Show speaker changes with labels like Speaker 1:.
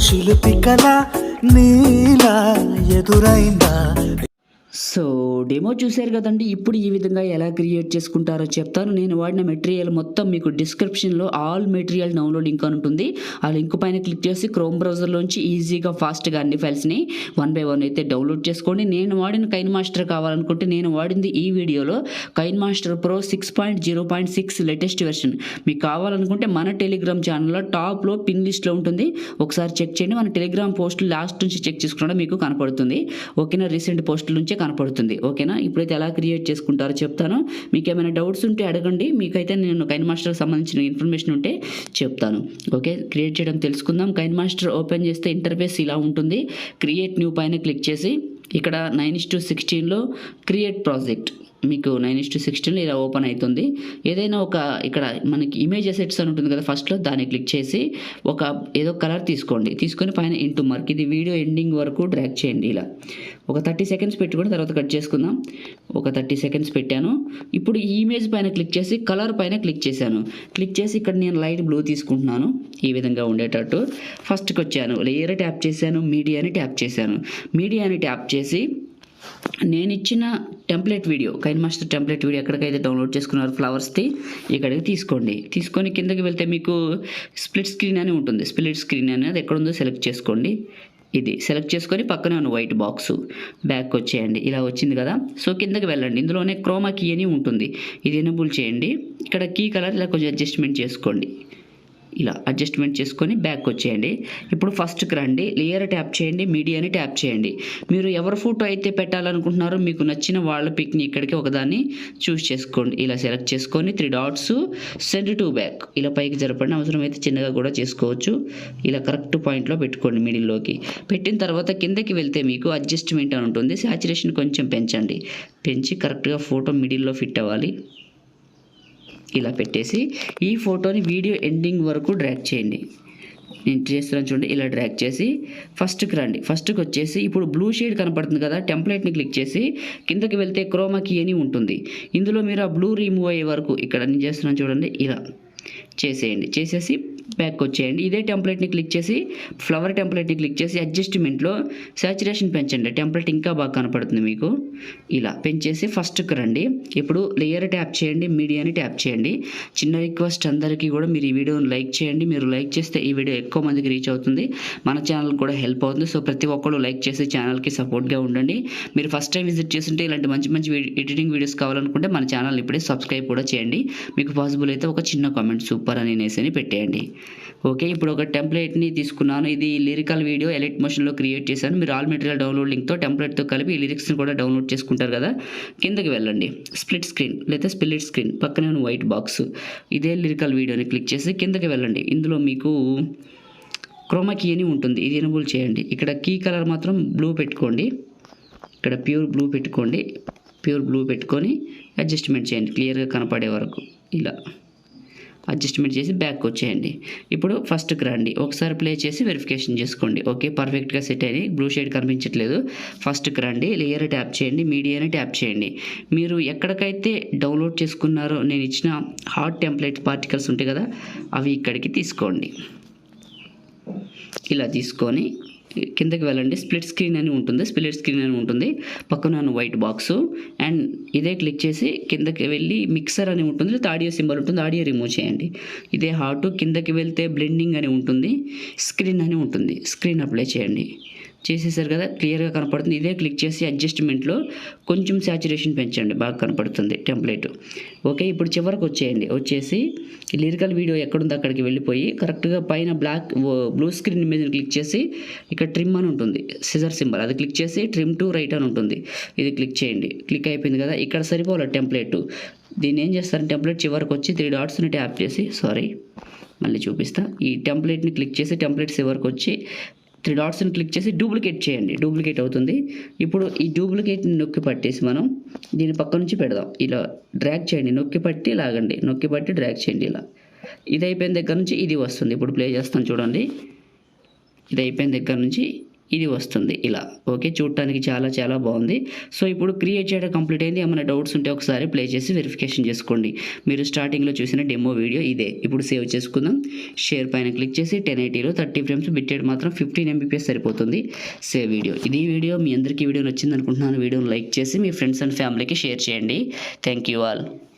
Speaker 1: చిలిపి కళ నీలా ఎదురైందా.
Speaker 2: So demo చూశారు కదండి. ఇప్పుడు ఈ విధంగా ఎలా క్రియేట్ చేసుకుంటారో చెప్తాను. నేను వాడిన మెటీరియల్ మొత్తం మీకు డిస్క్రిప్షన్లో ఆల్ మెటీరియల్ డౌన్లోడ్ లింక్ అని ఉంటుంది. ఆ లింక్ పైన క్లిక్ చేసి క్రోమ్ బ్రౌజర్లోంచి ఈజీగా ఫాస్ట్గా అన్ని ఫైల్స్ని 1 by 1 అయితే డౌన్లోడ్ చేసుకోండి. నేను వాడిన కైన్మాస్టర్ కావాలనుకుంటే నేను వాడింది ఈ వీడియోలో కైన్మాస్టర్ ప్రో 6.0.6 లేటెస్ట్ వెర్షన్. మీకు కావాలనుకుంటే మన టెలిగ్రామ్ ఛానల్లో టాప్లో పిన్ లిస్ట్లో ఉంటుంది, ఒకసారి చెక్ చేయండి. మన టెలిగ్రామ్ పోస్టులు లాస్ట్ నుంచి చెక్ చేసుకున్నా మీకు కనపడుతుంది. ఓకేనా, రీసెంట్ పోస్టుల నుంచే కనపడుతుంది. ఓకేనా, ఇప్పుడైతే ఎలా క్రియేట్ చేసుకుంటారో చెప్తాను. మీకు ఏమైనా డౌట్స్ ఉంటే అడగండి. మీకైతే నేను కైన్మాస్టర్కి సంబంధించిన ఇన్ఫర్మేషన్ ఉంటే చెప్తాను. ఓకే, క్రియేట్ చేయడం తెలుసుకుందాం. కైన్మాస్టర్ ఓపెన్ చేస్తే ఇంటర్ఫేస్ ఇలా ఉంటుంది. క్రియేట్ న్యూ పైన క్లిక్ చేసి ఇక్కడ 9:16లో క్రియేట్ ప్రాజెక్ట్, మీకు 9:16 ఇలా ఓపెన్ అవుతుంది. ఏదైనా ఒక ఇక్కడ మనకి ఇమేజ్ అసెట్స్ అని ఉంటుంది కదా, ఫస్ట్లో దాన్ని క్లిక్ చేసి ఏదో కలర్ తీసుకొని పైన ఇంటూ మార్క్, ఇది వీడియో ఎండింగ్ వరకు డ్రాగ్ చేయండి. ఇలా ఒక 30 seconds పెట్టుకొని తర్వాత కట్ చేసుకుందాం. ఒక 30 seconds పెట్టాను. ఇప్పుడు ఈ ఇమేజ్ పైన క్లిక్ చేసి కలర్ పైన క్లిక్ చేశాను. క్లిక్ చేసి ఇక్కడ నేను లైట్ బ్లూ తీసుకుంటున్నాను, ఈ విధంగా ఉండేటట్టు. ఫస్ట్కి వచ్చాను, లేయర్ ట్యాప్ చేశాను, మీడియాని ట్యాప్ చేశాను. మీడియాని ట్యాప్ చేసి నేను ఇచ్చిన template video, KineMaster template video ఎక్కడికైతే డౌన్లోడ్ చేసుకున్నారు ఫ్లవర్స్ది, ఇక్కడికి తీసుకొని కిందకి వెళ్తే మీకు స్ప్లిట్ స్క్రీన్ అని ఉంటుంది. స్ప్లిట్ స్క్రీన్ అనేది ఎక్కడుందో సెలెక్ట్ చేసుకోండి. ఇది సెలెక్ట్ చేసుకొని పక్కనే ఉన్న వైట్ బాక్స్ బ్యాక్ వచ్చేయండి. ఇలా వచ్చింది కదా. సో కిందకి వెళ్ళండి, ఇందులోనే క్రోమా కీ అని ఉంటుంది, ఇది ఎనేబుల్ చేయండి. ఇక్కడ కీ కలర్ ఇలా కొంచెం అడ్జస్ట్మెంట్ చేసుకోండి. ఇలా అడ్జస్ట్మెంట్ చేసుకొని బ్యాక్ వచ్చేయండి. ఇప్పుడు ఫస్ట్కి రండి, లేయర్ ట్యాప్ చేయండి, మీడియాని ట్యాప్ చేయండి. మీరు ఎవరి ఫోటో అయితే పెట్టాలనుకుంటున్నారో మీకు నచ్చిన వాళ్ళ పిక్ని ఇక్కడికి ఒకదాన్ని చూస్ చేసుకోండి. ఇలా సెలెక్ట్ చేసుకొని 3 dots సెండ్ టు బ్యాక్ ఇలా పైకి జరపండి. అవసరమైతే చిన్నగా కూడా చేసుకోవచ్చు. ఇలా కరెక్ట్ పాయింట్లో పెట్టుకోండి, మిడిల్లోకి పెట్టిన తర్వాత కిందకి వెళ్తే మీకు అడ్జస్ట్మెంట్ అని ఉంటుంది. సాచురేషన్ కొంచెం పెంచి కరెక్ట్గా ఫోటో మిడిల్లో ఫిట్ అవ్వాలి. ఇలా పెట్టేసి ఈ ఫోటోని వీడియో ఎండింగ్ వరకు డ్రాగ్ చేయండి. నేను చేస్తున్నాను చూడండి, ఇలా డ్రాగ్ చేసి ఫస్ట్కి రండి. ఫస్ట్కి వచ్చేసి ఇప్పుడు బ్లూ షేడ్ కనపడుతుంది కదా, టెంప్లెట్ని క్లిక్ చేసి కిందకి వెళ్తే క్రోమా కీ అని ఉంటుంది. ఇందులో మీరు ఆ బ్లూ రిమూవ్ అయ్యే వరకు ఇక్కడ నేను చేస్తున్నాను చూడండి, ఇలా చేసేయండి. చేసేసి బ్యాక్ వచ్చేయండి. ఇదే టెంప్లెట్ని క్లిక్ చేసి ఫ్లవర్ టెంప్లెట్ని క్లిక్ చేసి అడ్జస్ట్మెంట్లో సాచురేషన్ పెంచండి, టెంప్లెట్ ఇంకా బాగా కనపడుతుంది మీకు. ఇలా పెంచేసి ఫస్ట్కి రండి. ఇప్పుడు లేయర్ ట్యాప్ చేయండి, మీడియాని ట్యాప్ చేయండి. చిన్న రిక్వెస్ట్ అందరికీ కూడా మీరు ఈ వీడియోని లైక్ చేయండి. మీరు లైక్ చేస్తే ఈ వీడియో ఎక్కువ మందికి రీచ్ అవుతుంది, మన ఛానల్ కూడా హెల్ప్ అవుతుంది. సో ప్రతి ఒక్కరు లైక్ చేసి ఛానల్కి సపోర్ట్గా ఉండండి. మీరు ఫస్ట్ టైం విజిట్ చేస్తుంటే ఇలాంటి మంచి ఎడిటింగ్ వీడియోస్ కావాలనుకుంటే మన ఛానల్ ఇప్పుడే సబ్స్క్రైబ్ కూడా చేయండి. మీకు పాసిబుల్ అయితే ఒక చిన్న కామెంట్ సూపర్ అని నేసని పెట్టేయండి. ఓకే, ఇప్పుడు ఒక టెంప్లెట్ని తీసుకున్నాను. ఇది లిరికల్ వీడియో ఎలిట్ మోషన్లో క్రియేట్ చేశాను. మీరు ఆల్ మెటీరియల్ డౌన్లోడ్ లింక్తో టెంప్లెట్తో కలిపి ఈ లిరిక్స్ని కూడా డౌన్లోడ్ చేసుకుంటారు కదా. కిందకి వెళ్ళండి, స్ప్లిట్ స్క్రీన్ పక్కనే ఉన్న వైట్ బాక్స్, ఇదే లిరికల్ వీడియోని క్లిక్ చేసి కిందకి వెళ్ళండి. ఇందులో మీకు క్రోమా కీ అని ఉంటుంది, ఇది ఎనేబుల్ చేయండి. ఇక్కడ కీ కలర్ మాత్రం బ్లూ పెట్టుకోండి. ఇక్కడ ప్యూర్ బ్లూ పెట్టుకొని అడ్జస్ట్మెంట్ చేయండి క్లియర్గా కనపడే వరకు. ఇలా అడ్జస్ట్మెంట్ చేసి బ్యాక్ వచ్చేయండి. ఇప్పుడు ఫస్ట్కి రండి, ఒకసారి ప్లే చేసి వెరిఫికేషన్ చేసుకోండి. ఓకే, పర్ఫెక్ట్గా సెట్ అయ్యి బ్లూ షేడ్ కనిపించట్లేదు. ఫస్ట్కి రండి, లేయర్ ట్యాప్ చేయండి, మీడియాని ట్యాప్ చేయండి. మీరు ఎక్కడికైతే డౌన్లోడ్ చేసుకున్నారో నేను ఇచ్చిన హాట్ టెంప్లెట్ పార్టికల్స్ ఉంటాయి కదా, అవి ఇక్కడికి తీసుకోండి. ఇలా తీసుకొని కిందకి వెళ్ళండి, స్ప్లిట్ స్క్రీన్ అని ఉంటుంది. పక్కన వైట్ బాక్స్ అండ్ ఇదే క్లిక్ చేసి కిందకి వెళ్ళి మిక్సర్ అని ఉంటుంది, ఆడియో సింబల్ ఉంటుంది, ఆడియో రిమూవ్ చేయండి. ఇదే హాట్. కిందకి వెళ్తే బ్లెండింగ్ అని ఉంటుంది, స్క్రీన్ అని ఉంటుంది, స్క్రీన్ అప్లై చేయండి. చేసేసారు కదా, క్లియర్గా కనపడుతుంది. ఇదే క్లిక్ చేసి అడ్జస్ట్మెంట్లో కొంచెం సాచురేషన్ పెంచండి, బాగా కనపడుతుంది టెంప్లెట్. ఓకే, ఇప్పుడు చివరికి వచ్చేసి లిరికల్ వీడియో ఎక్కడుందో అక్కడికి వెళ్ళిపోయి కరెక్ట్గా పైన బ్లూ స్క్రీన్ మీద క్లిక్ చేసి ఇక్కడ ట్రిమ్ అని ఉంటుంది, సిజర్ సింబల్, అది క్లిక్ చేసి ట్రిమ్ టు రైట్ అని ఉంటుంది, ఇది క్లిక్ చేయండి. క్లిక్ అయిపోయింది కదా, ఇక్కడ సరిపోవాలి టెంప్లెట్. దీన్ని ఏం చేస్తారంటే టెంప్లెట్ చివరికి వచ్చి 3 dotsని ట్యాప్ చేసి మళ్ళీ చూపిస్తా. ఈ టెంప్లెట్ని క్లిక్ చేసి టెంప్లెట్ చివరికి వచ్చి 3 dotsని క్లిక్ చేసి డూప్లికేట్ చేయండి, డూప్లికేట్ అవుతుంది. ఇప్పుడు ఈ డూప్లికేట్ని నొక్కి పట్టేసి మనం దీని పక్క నుంచి పెడదాం. ఇలా డ్రాగ్ చేయండి, నొక్కి పట్టి డ్రాగ్ చేయండి. ఇలా ఇది అయిపోయిన దగ్గర నుంచి ఇది వస్తుంది. ఇప్పుడు ప్లే చేస్తాను చూడండి, ఇది అయిపోయిన దగ్గర నుంచి ఇది వస్తుంది ఇలా. ఓకే, చూడటానికి చాలా చాలా బాగుంది. సో ఇప్పుడు క్రియేట్ చేయడం కంప్లీట్ అయింది. ఏమైనా డౌట్స్ ఉంటే ఒకసారి ప్లే చేసి వెరిఫికేషన్ చేసుకోండి. మీరు స్టార్టింగ్లో చూసిన డెమో వీడియో ఇదే. ఇప్పుడు సేవ్ చేసుకుందాం. షేర్ పైన క్లిక్ చేసి 1080లో 30 frames, బిట్ రేట్ మాత్రం 15 MBPS సరిపోతుంది. Save video. ఇది వీడియో మీ అందరికీ వీడియో నచ్చింది అనుకుంటున్నాను. వీడియోని లైక్ చేసి మీ ఫ్రెండ్స్ అండ్ ఫ్యామిలీకి షేర్ చేయండి. Thank you all.